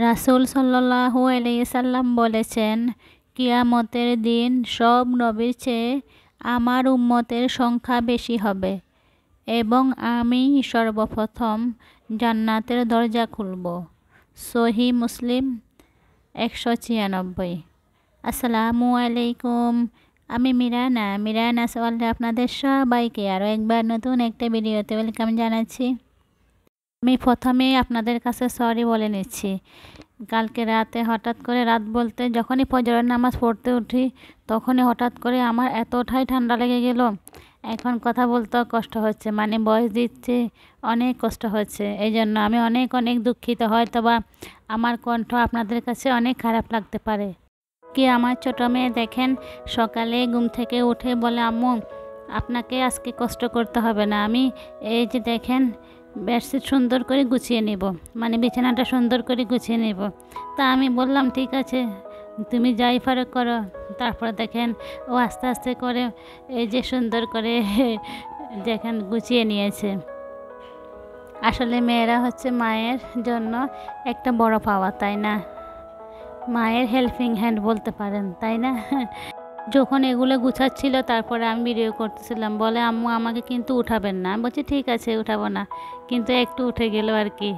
রাসূল সাল্লাল্লাহু আলাইহি সাল্লাম বলেছেন, কিয়ামতের দিন সব নবীর চেয়ে আমার উম্মতের সংখ্যা বেশি হবে এবং আমি সর্বপ্রথম জান্নাতের দরজা খুলব। সহিহ মুসলিম 196। আসসালামু আলাইকুম। আমি মিরানা ওয়ার্ল্ডে আপনাদের সবাইকে আরও একবার নতুন একটা ভিডিওতে ওয়েলকাম জানাচ্ছি। আমি প্রথমেই আপনাদের কাছে সরি বলে নিচ্ছি। কালকে রাতে হঠাৎ করে, রাত বলতে যখনই ফজরের নামাজ পড়তে উঠি তখনই হঠাৎ করে আমার এতটাই ঠান্ডা লেগে গেল, এখন কথা বলতেও কষ্ট হচ্ছে, মানে ভয়েস দিচ্ছি অনেক কষ্ট হচ্ছে। এই জন্য আমি অনেক অনেক দুঃখিত। হয়তো বা আমার কণ্ঠ আপনাদের কাছে অনেক খারাপ লাগতে পারে। কি আমার ছোটো মেয়ে দেখেন সকালে ঘুম থেকে উঠে বলে, আম্মু আপনাকে আজকে কষ্ট করতে হবে না, আমি এই যে দেখেন বেডশিট সুন্দর করে গুছিয়ে নেব, মানে বিছানাটা সুন্দর করে গুছিয়ে নেব। তা আমি বললাম ঠিক আছে, তুমি যাই পারো করো। তারপর দেখেন ও আস্তে আস্তে করে এই যে সুন্দর করে দেখেন গুছিয়ে নিয়েছে। আসলে মেয়েরা হচ্ছে মায়ের জন্য একটা বড় পাওয়া, তাই না? মায়ের হেল্পিং হ্যান্ড বলতে পারেন, তাই না? যখন এগুলো গুছাচ্ছিল তারপরে আমি ভিডিও করতেছিলাম, বলে আম্মু আমাকে কিন্তু উঠাবেন না। আমি বলছি ঠিক আছে উঠাবো না, কিন্তু একটু উঠে গেল আর কি।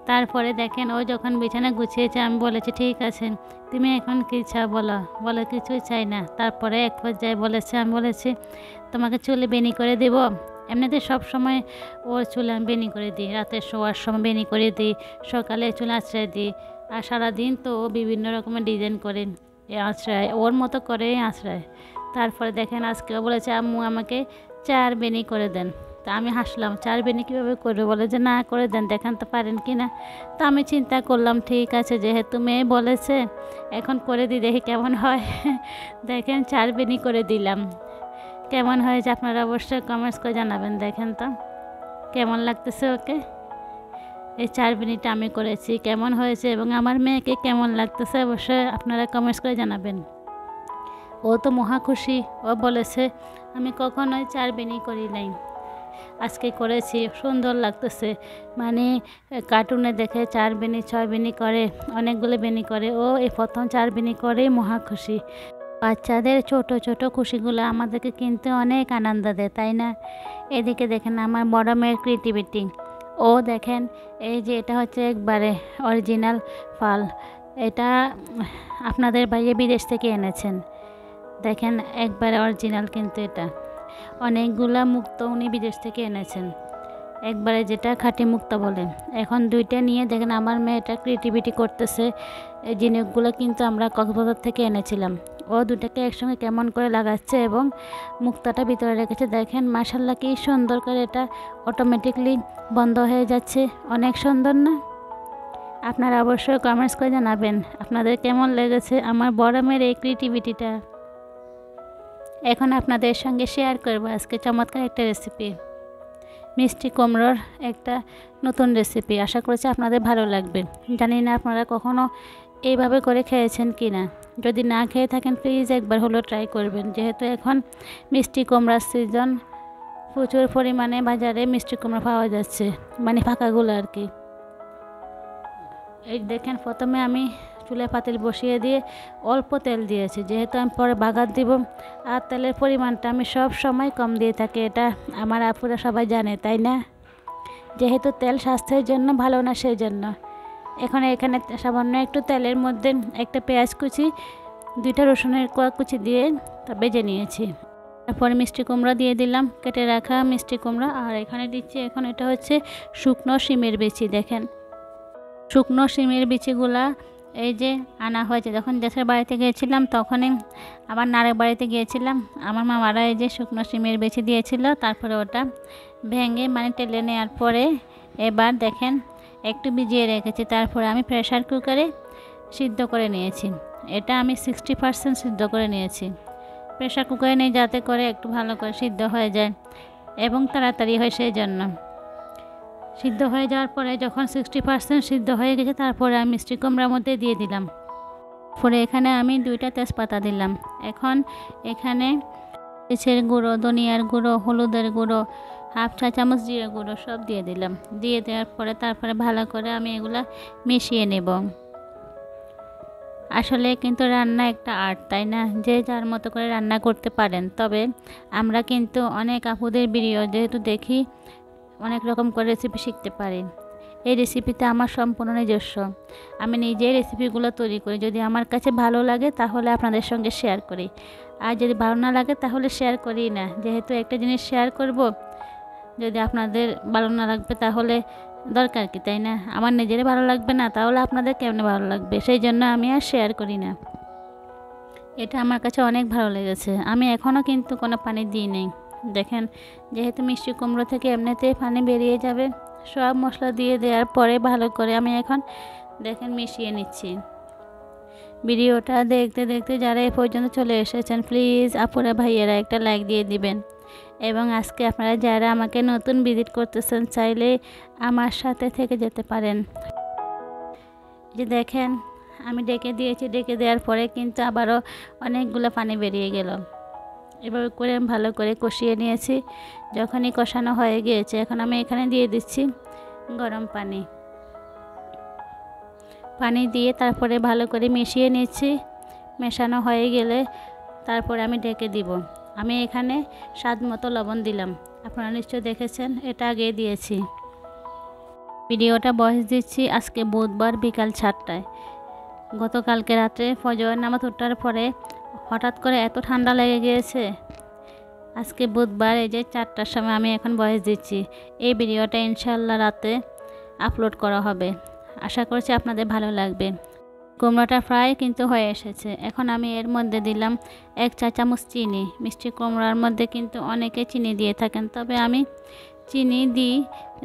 তারপরে দেখেন ও যখন বিছানা গুছিয়েছে আমি বলেছি ঠিক আছে তুমি এখন কী চাও বলো। বলে কিছুই চাই না। তারপরে এক পর্যায়ে বলেছে, আমি বলেছি তোমাকে চুলে বেনি করে দেব। এমনিতে সব সময় ওর চুলে আমি বেনি করে দিই, রাতে শোয়ার সময় বেনি করে দিই, সকালে চুল আঁচড়াই দিই, আর সারাদিন তো ও বিভিন্ন রকমের ডিজাইন করে আঁচড়ায়, ওর মতো করে আঁচড়ায়। তারপরে দেখেন আজকেও বলেছে আম্মু আমাকে 4 বেনি করে দেন। তা আমি হাসলাম, 4 বেনি কীভাবে করবে? বলে যে না করে দেন, দেখান তো পারেন কি না। তো আমি চিন্তা করলাম ঠিক আছে যেহেতু মেয়ে বলেছে এখন করে দিই, দেখি কেমন হয়। দেখেন 4 বেনি করে দিলাম। কেমন হয়েছে আপনারা অবশ্যই কমেন্টস করে জানাবেন। দেখেন তো কেমন লাগতেছে ওকে। এই 4 বেনিটা আমি করেছি, কেমন হয়েছে এবং আমার মেয়েকে কেমন লাগতেছে অবশ্যই আপনারা কমেন্টস করে জানাবেন। ও তো মহা খুশি, ও বলেছে আমি কখনোই 4 বেনি করি নাই, আজকে করেছি, সুন্দর লাগতেছে। মানে কার্টুনে দেখে 4 বেনি 6 বেনি করে, অনেকগুলো বেনি করে, ও এই প্রথম 4 বেনি করেই মহা খুশি। বাচ্চাদের ছোট ছোট খুশিগুলো আমাদেরকে কিন্তু অনেক আনন্দ দেয়, তাই না? এদিকে দেখেন আমার বড় মেয়ের ক্রিয়েটিভিটি। ও দেখেন এই যে এটা হচ্ছে একবারে অরিজিনাল ফাল, এটা আপনাদের ভাইয়া বিদেশ থেকে এনেছেন। দেখেন একবারে অরিজিনাল, কিন্তু এটা অনেকগুলা মুক্ত উনি বিদেশ থেকে এনেছেন, একবারে যেটা খাঁটি মুক্ত বলে। এখন 2টা নিয়ে দেখেন আমার মেয়ে এটা ক্রিয়েটিভিটি করতেছে। এই জিনিসগুলো কিন্তু আমরা কক্সবাজার থেকে এনেছিলাম। ও 2টাকে একসঙ্গে কেমন করে লাগাচ্ছে এবং মুক্তাটা ভিতরে রেখেছে। দেখেন মাশাআল্লাহ কি সুন্দর করে এটা অটোমেটিকলি বন্ধ হয়ে যাচ্ছে, অনেক সুন্দর না? আপনারা অবশ্যই কমেন্টস করে জানাবেন আপনাদের কেমন লেগেছে আমার বড় মেয়ের এই ক্রিয়েটিভিটিটা। এখন আপনাদের সঙ্গে শেয়ার করব আজকে চমৎকার একটা রেসিপি, মিষ্টি কুমড়োর একটা নতুন রেসিপি। আশা করছি আপনাদের ভালো লাগবে। জানি না আপনারা কখনো এইভাবে করে খেয়েছেন কি না। যদি না খেয়ে থাকেন প্লিজ একবার হলো ট্রাই করবেন, যেহেতু এখন মিষ্টি কুমড়ার সিজন, প্রচুর পরিমাণে বাজারে মিষ্টি কুমড়া পাওয়া যাচ্ছে, মানে ফাঁকাগুলো আর কি। এই দেখেন প্রথমে আমি চুলে পাতিল বসিয়ে দিয়ে অল্প তেল দিয়েছি, যেহেতু আমি পরে বাগার দিব। আর তেলের পরিমাণটা আমি সব সময় কম দিয়ে থাকি, এটা আমার আপুরা সবাই জানে, তাই না? যেহেতু তেল স্বাস্থ্যের জন্য ভালো না, সেই জন্য। এখন এখানে সামান্য একটু তেলের মধ্যে একটা পেঁয়াজ কুচি, 2টা রসুনের কোয়া কুচি দিয়ে তা ভেজে নিয়েছি। তারপরে মিষ্টি কুমড়া দিয়ে দিলাম, কেটে রাখা মিষ্টি কুমড়া। আর এখানে দিচ্ছি এখন এটা হচ্ছে শুকনো শিমের বিচি। দেখেন শুকনো শিমের বিচিগুলা এই যে আনা হয়েছে, যখন দেশের বাড়িতে গিয়েছিলাম তখনই আবার নারের বাড়িতে গিয়েছিলাম, আমার মামারা এই যে শুকনো শিমের বিচি দিয়েছিল। তারপরে ওটা ভেঙে মানে টেলে নেওয়ার পরে এবার দেখেন একটু ভিজিয়ে রেখেছি। তারপরে আমি প্রেসার কুকারে সিদ্ধ করে নিয়েছি। এটা আমি 60% সিদ্ধ করে নিয়েছি। প্রেসার কুকারে নিয়ে যাতে করে একটু ভালো করে সিদ্ধ হয়ে যায় এবং তাড়াতাড়ি হয়, সেই জন্য। সিদ্ধ হয়ে যাওয়ার পরে যখন 60% সিদ্ধ হয়ে গেছে তারপরে আমি মিষ্টি কুমড়ার মধ্যে দিয়ে দিলাম। পরে এখানে আমি 2টা তেজপাতা দিলাম। এখন এখানে মরিচের গুঁড়ো, ধনিয়ার গুঁড়ো, হলুদের গুঁড়ো, হাফ চা চামচ জিরে গুঁড়ো সব দিয়ে দিলাম। দিয়ে দেওয়ার পরে তারপরে ভালো করে আমি এগুলা মিশিয়ে নেব। আসলে কিন্তু রান্না একটা আর্ট, তাই না? যে যার মতো করে রান্না করতে পারেন। তবে আমরা কিন্তু অনেক আপুদের ভিডিও যেহেতু দেখি, অনেক রকম করে রেসিপি শিখতে পারি। এই রেসিপিটা আমার সম্পূর্ণ নিজস্ব। আমি নিজেই রেসিপিগুলো তৈরি করি। যদি আমার কাছে ভালো লাগে তাহলে আপনাদের সঙ্গে শেয়ার করি, আর যদি ভালো না লাগে তাহলে শেয়ার করি না। যেহেতু একটা জিনিস শেয়ার করব, যদি আপনাদের ভালো না লাগবে তাহলে দরকার কি, তাই না? আমার নিজেরই ভালো লাগবে না, তাহলে আপনাদের কেমনে ভালো লাগবে? সেই জন্য আমি আর শেয়ার করি না। এটা আমার কাছে অনেক ভালো লেগেছে। আমি এখনও কিন্তু কোনো পানি দিই নেই। দেখেন, যেহেতু মিষ্টি কুমড়ো থেকে এমনিতেই পানি বেরিয়ে যাবে, সব মশলা দিয়ে দেওয়ার পরে ভালো করে আমি এখন দেখেন মিশিয়ে নিচ্ছি। ভিডিওটা দেখতে দেখতে যারা এ পর্যন্ত চলে এসেছেন, প্লিজ আপুরা ভাইয়েরা একটা লাইক দিয়ে দিবেন। এবং আজকে আপনারা যারা আমাকে নতুন ভিজিট করতেছেন, চাইলে আমার সাথে থেকে যেতে পারেন। যে দেখেন, আমি ডেকে দিয়েছি, ডেকে দেওয়ার পরে কিন্তু আবারও অনেকগুলো পানি বেরিয়ে গেল। এভাবে করে ভালো করে কষিয়ে নিয়েছি। যখনই কষানো হয়ে গিয়েছে, এখন আমি এখানে দিয়ে দিচ্ছি গরম পানি। পানি দিয়ে তারপরে ভালো করে মিশিয়ে নিচ্ছি। মেশানো হয়ে গেলে তারপরে আমি ঢেকে দিব। আমি এখানে স্বাদ মতো লবণ দিলাম। আপনারা নিশ্চয়ই দেখেছেন, এটা আগে দিয়েছি। ভিডিওটা ভয়েস দিচ্ছি আজকে বুধবার বিকাল 4টায়। গতকালকে রাতে ফজরের নামাজ ওঠার পরে হঠাৎ করে এত ঠান্ডা লেগে গিয়েছে। আজকে বুধবার এই যে 4টার সময় আমি এখন ভয়েস দিচ্ছি। এই ভিডিওটা ইনশাল্লাহ রাতে আপলোড করা হবে। আশা করছি আপনাদের ভালো লাগবে। কুমড়োটা ফ্রাই কিন্তু হয়ে এসেছে। এখন আমি এর মধ্যে দিলাম 1 চা চামচ চিনি। মিষ্টি কুমড়ার মধ্যে কিন্তু অনেকে চিনি দিয়ে থাকেন, তবে আমি চিনি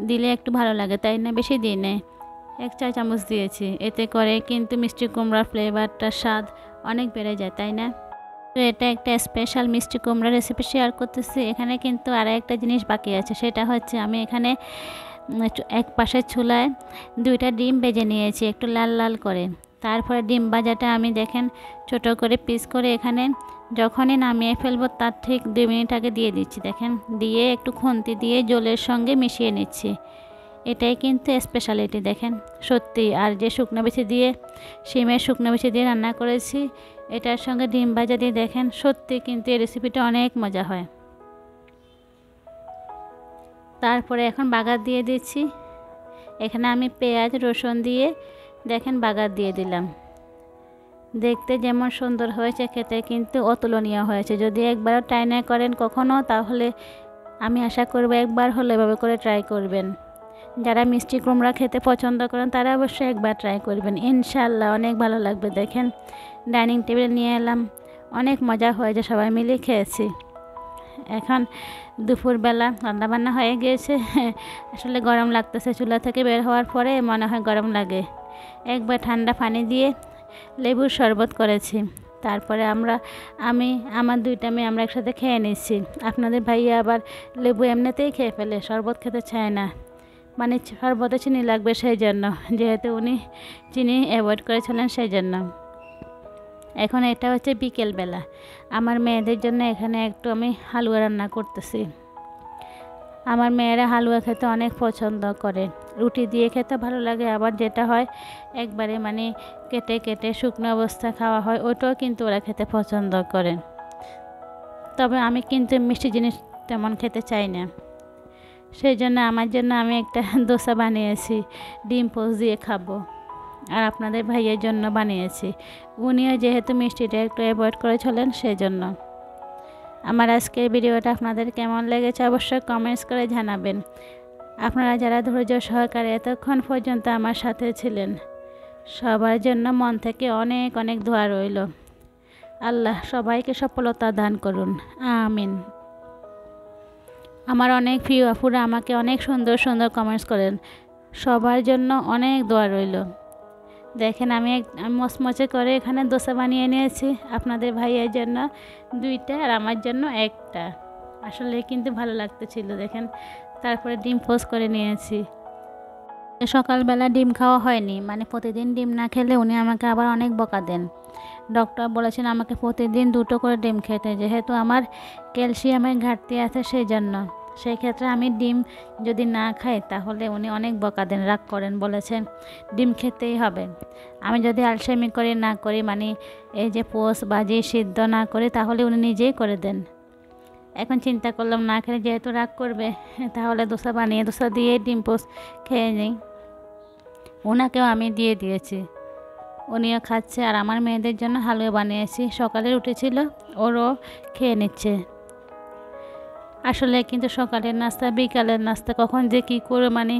দিলে একটু ভালো লাগে, তাই না? বেশি দিই না, 1 চা চামচ দিয়েছি। এতে করে কিন্তু মিষ্টি কুমড়ার ফ্লেভারটা স্বাদ অনেক বেড়ে যায়, তাই না? তো এটা একটা স্পেশাল মিষ্টি কুমড়া রেসিপি শেয়ার করতেছি। এখানে কিন্তু আর একটা জিনিস বাকি আছে, সেটা হচ্ছে আমি এখানে এক পাশের চুলায় 2টা ডিম ভেজে নিয়েছি একটু লাল লাল করে। তারপরে ডিম ভাজাটা আমি দেখেন ছোট করে পিস করে এখানে যখনই নামিয়ে ফেলবো তার ঠিক 2 মিনিট আগে দিয়ে দিচ্ছি। দেখেন, দিয়ে একটু খুন্তি দিয়ে জলের সঙ্গে মিশিয়ে নিচ্ছি। এটাই কিন্তু স্পেশালিটি দেখেন সত্যি। আর যে শুকনো বিচি দিয়ে, শিমের শুকনো বিচি দিয়ে রান্না করেছি, এটার সঙ্গে ডিম ভাজা দিয়ে দেখেন সত্যি কিন্তু এই রেসিপিটা অনেক মজা হয়। তারপরে এখন বাগার দিয়ে দিচ্ছি। এখানে আমি পেঁয়াজ রসুন দিয়ে দেখেন বাগার দিয়ে দিলাম। দেখতে যেমন সুন্দর হয়েছে, খেতে কিন্তু অতুলনীয় হয়েছে। যদি একবারও ট্রাই না করেন কখনো, তাহলে আমি আশা করব একবার হলে এভাবে করে ট্রাই করবেন। যারা মিষ্টি কুমড়া খেতে পছন্দ করেন তারা অবশ্যই একবার ট্রাই করবেন, ইনশাল্লাহ অনেক ভালো লাগবে। দেখেন, ডাইনিং টেবিলে নিয়ে এলাম, অনেক মজা হয়েছে, সবাই মিলে খেয়েছি। এখন দুপুরবেলা রান্নাবান্না হয়ে গিয়েছে। আসলে গরম লাগতেছে, চুলা থেকে বের হওয়ার পরে মনে হয় গরম লাগে। একবার ঠান্ডা পানি দিয়ে লেবুর শরবত করেছি। তারপরে আমি আমার 2টা মেয়ে আমরা একসাথে খেয়ে নিচ্ছি। আপনাদের ভাইয়া আবার লেবু এমনিতেই খেয়ে ফেলে, শরবত খেতে চায় না। মানে শরবতে চিনি লাগবে, সেই জন্য, যেহেতু উনি চিনি অ্যাভয়েড করেছিলেন সেই জন্য। এখন এটা হচ্ছে বিকেলবেলা। আমার মেয়েদের জন্য এখানে একটু আমি হালুয়া রান্না করতেছি। আমার মেয়েরা হালুয়া খেতে অনেক পছন্দ করে, রুটি দিয়ে খেতে ভালো লাগে। আবার যেটা হয় একবারে মানে কেটে কেটে শুকনো অবস্থা খাওয়া হয়, ওটাও কিন্তু ওরা খেতে পছন্দ করে। তবে আমি কিন্তু মিষ্টি জিনিস তেমন খেতে চাই না, সেই জন্য আমার জন্য আমি একটা দোসা বানিয়েছি, ডিম পোস্ট দিয়ে খাবো। আর আপনাদের ভাইয়ের জন্য বানিয়েছি, উনিও যেহেতু মিষ্টিটা একটু অ্যাভয়েড করে চলেন, সেই জন্য। আমার আজকের ভিডিওটা আপনাদের কেমন লেগেছে অবশ্যই কমেন্টস করে জানাবেন। আপনারা যারা ধৈর্য সহকারে এতক্ষণ পর্যন্ত আমার সাথে ছিলেন, সবার জন্য মন থেকে অনেক অনেক দোয়া রইল। আল্লাহ সবাইকে সফলতা দান করুন, আমিন। আমার অনেক প্রিয় আপুরা আমাকে অনেক সুন্দর সুন্দর কমেন্টস করেন, সবার জন্য অনেক দোয়া রইল। দেখেন, আমি মচমচে করে এখানে দোসা বানিয়ে নিয়েছি, আপনাদের ভাইয়ের জন্য 2টা আর আমার জন্য 1টা। আসলে কিন্তু ভালো লাগতেছিল দেখেন। তারপরে ডিম পোস্ট করে নিয়েছি। সকালবেলা ডিম খাওয়া হয়নি, মানে প্রতিদিন ডিম না খেলে উনি আমাকে আবার অনেক বকা দেন। ডক্টর বলেছেন আমাকে প্রতিদিন 2টো করে ডিম খেতে, যেহেতু আমার ক্যালসিয়ামের ঘাটতি আছে, সেই জন্য। সেই ক্ষেত্রে আমি ডিম যদি না খাই তাহলে উনি অনেক বকা দেন, রাগ করেন, বলেছেন ডিম খেতেই হবে। আমি যদি আলসেমি করি না করি, মানে এই যে পোস্ট ভাজি সিদ্ধ না করি, তাহলে উনি নিজেই করে দেন। এখন চিন্তা করলাম না খেলে যেহেতু রাগ করবে, তাহলে দোসা বানিয়ে দোসা দিয়ে ডিম পোস্ট খেয়ে নিই। ওনাকেও আমি দিয়ে দিয়েছি, উনিও খাচ্ছে। আর আমার মেয়েদের জন্য হালুয়া বানিয়েছি, সকালে উঠেছিল, ওরও খেয়ে নিচ্ছে। আসলে কিন্তু সকালের নাস্তা বিকালের নাস্তা কখন যে কী করে, মানে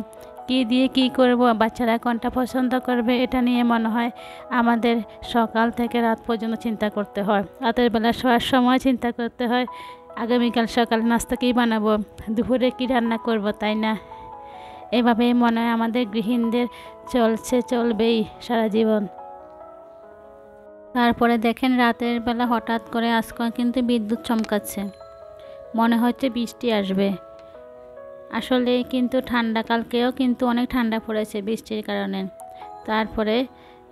কী দিয়ে কী করব, বাচ্চারা কোনটা পছন্দ করবে, এটা নিয়ে মনে হয় আমাদের সকাল থেকে রাত পর্যন্ত চিন্তা করতে হয়। রাতের বেলা শোয়ার সময় চিন্তা করতে হয় আগামীকাল সকালে নাস্তা কী বানাবো, দুপুরে কী রান্না করব, তাই না? এভাবেই মনে হয় আমাদের গৃহিণীদের চলবেই সারা জীবন। তারপরে দেখেন রাতের বেলা হঠাৎ করে আজকে কিন্তু বিদ্যুৎ চমকাচ্ছে, মনে হচ্ছে বৃষ্টি আসবে। আসলে কিন্তু কালকেও কিন্তু অনেক ঠান্ডা পড়েছে বৃষ্টির কারণে। তারপরে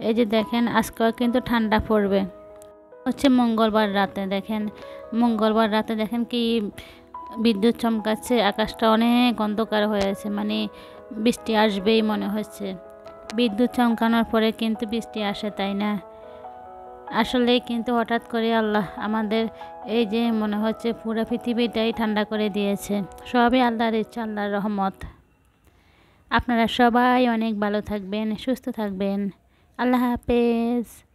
এই যে দেখেন আজকেও কিন্তু ঠান্ডা পড়বে, হচ্ছে মঙ্গলবার রাতে দেখেন কি বিদ্যুৎ চমকাচ্ছে, আকাশটা অনেক অন্ধকার হয়েছে, মানে বৃষ্টি আসবেই মনে হচ্ছে। বিদ্যুৎ চমকানোর পরে কিন্তু বৃষ্টি আসে, তাই না? আসলে কিন্তু হঠাৎ করে আল্লাহ আমাদের এই যে মনে হচ্ছে পুরো পৃথিবীটাই ঠান্ডা করে দিয়েছে। সবই আল্লাহর ইচ্ছা, আল্লাহর রহমত। আপনারা সবাই অনেক ভালো থাকবেন, সুস্থ থাকবেন। আল্লাহ হাফেজ।